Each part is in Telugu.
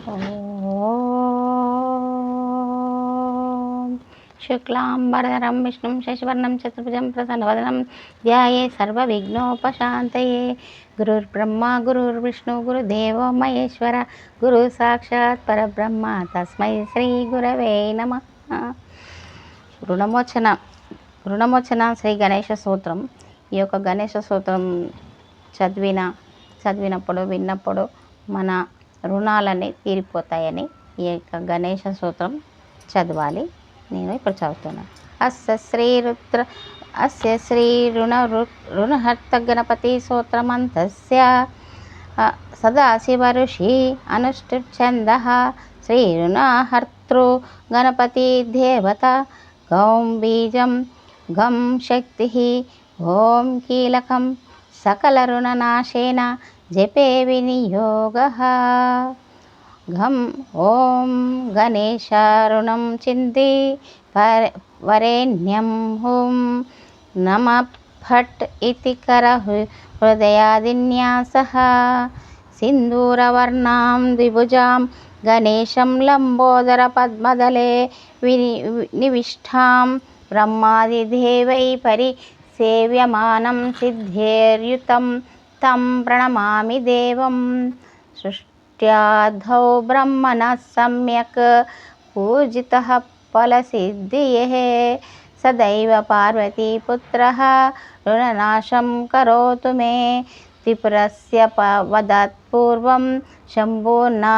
ఓం శుక్లాంబరధరం విష్ణుం శశివర్ణం చతుర్భుజం ప్రసన్నవదనం ధ్యాయే సర్వవిఘ్నోపశాంతయే. గురుర్బ్రహ్మ గురుర్విష్ణు గురుదేవో మహేశ్వర గురు సాక్షాత్ పరబ్రహ్మ తస్మై శ్రీ గురవే నమః. రుణమోచన శ్రీ గణేష సూత్రం. ఈ యొక్క గణేష సూత్రం చదివినప్పుడు విన్నప్పుడు మన రుణాలన్నీ తీరిపోతాయని ఈ యొక్క గణేష సూత్రం చదవాలి. నేను ఇప్పుడు చదువుతున్నాను. అస్య శ్రీ రుణహర్త గణపతి సూత్రమంతస్య సదాశివ ఋషి అనుష్ఠుఛందః శ్రీ రుణహర్తృ గణపతి దేవత. గౌం బీజం గం శక్తి ఓం కీలకం సకల రుణనాశేన జపే వినియోగః. ఘం ఓం గణేశ రుణం చింది వరేణ్యం హుం నమ ఫట్ ఇతి కర హృదయాదిన్యాసః. సింధూరవర్ణాం ద్విభుజాం గణేశం లంబోదర పద్మదలే నివిష్టాం బ్రహ్మాదిదేవై పరిసేవ్యమానం సిద్ధేర్యుతం తం ప్రణమామి దేవం. సృష్ట్యాధౌ బ్రహ్మణః సమ్యక్ పూజితః ఫలసిద్ధియే. సదైవ పార్వతీపుత్రः రుణనాశం కరోతు మే. త్రిపురస్య వదాత్పూర్వం శంభుర్నా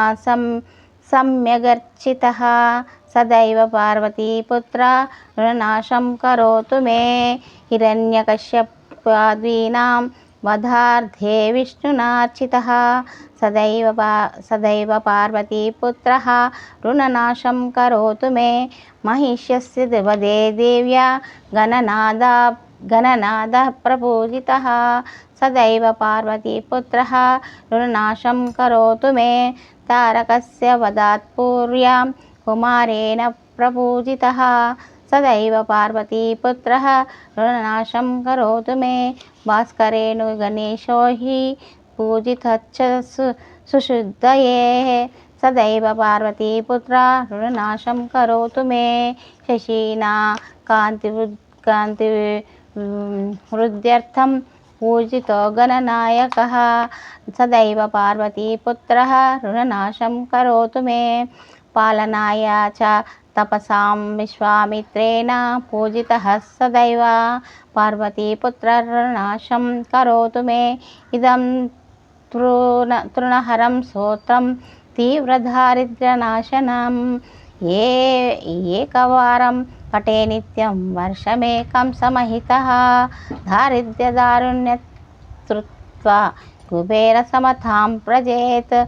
సమ్యగర్చితः. సదైవ పార్వతీపుత్ర రుణనాశం కరోతు మే. హిరణ్యకశ్యపాదీనాం వధార్థే విష్ణునార్చితः. సదైవ పార్వతీపుత్రः రుణనాశం కరోతు మే. మహిష్యస్య వదే దేవ్యా గణనాథः ప్రపూజితः. సదైవ పార్వతీపుత్రः రుణనాశం కరోతు మే. తారకస్య వదాత్పూర్యాం కుమారేణ ప్రపూజితः. సదైవ పార్వతీపుత్రः రుణనాశం కరోతు మే. భాస్కరేణ గణేశో హి పూజితశ్చ సుశుద్ధయే. సదైవ పార్వతీపుత్ర రుణనాశం కరోతు మే. శశినా కాంతి వృద్ధ్యర్థం పూజితో గణనాయకः. సదైవ పార్వతీపుత్రः రుణనాశం కరోతు మే. పాలనాయ చ తపసాం విశ్వామిత్రేణ పూజితः. సదైవ పార్వతీపుత్ర రుణనాశం కరోతు మే. ఇదం తృణహరం స్తోత్రం తీవ్రదారిద్ర్యనాశనం. ఏకవారం పఠే నిత్యం వర్షమేకం సమహితః. దారిద్ర్యదారుణ్యత్రుత్వా కుబేర సమతాం ప్రజేత్.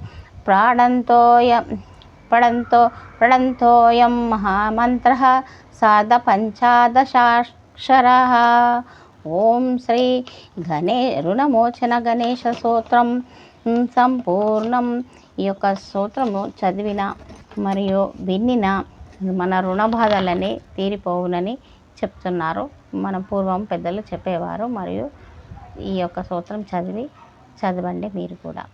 ప్రణంతోయం మహామంత్రః సాధ పంచాదశాక్షరః. ఓం శ్రీ రుణమోచన గణేశ సూత్రం సంపూర్ణం. ఈ యొక్క సూత్రము చదివిన మరియు వినిన మన రుణ బాధలని తీరిపోవునని చెప్తున్నారు. మన పూర్వం పెద్దలు చెప్పేవారు. మరియు ఈ యొక్క సూత్రం చదవండి మీరు కూడా.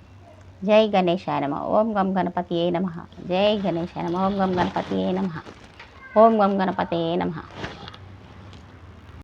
జై గణేశాయ నమః. ఓం గం గణపతియే నమః. జై గణేశాయ నమః. ఓం గం గణపతియే నమః. ఓం గం గణపతియే నమః.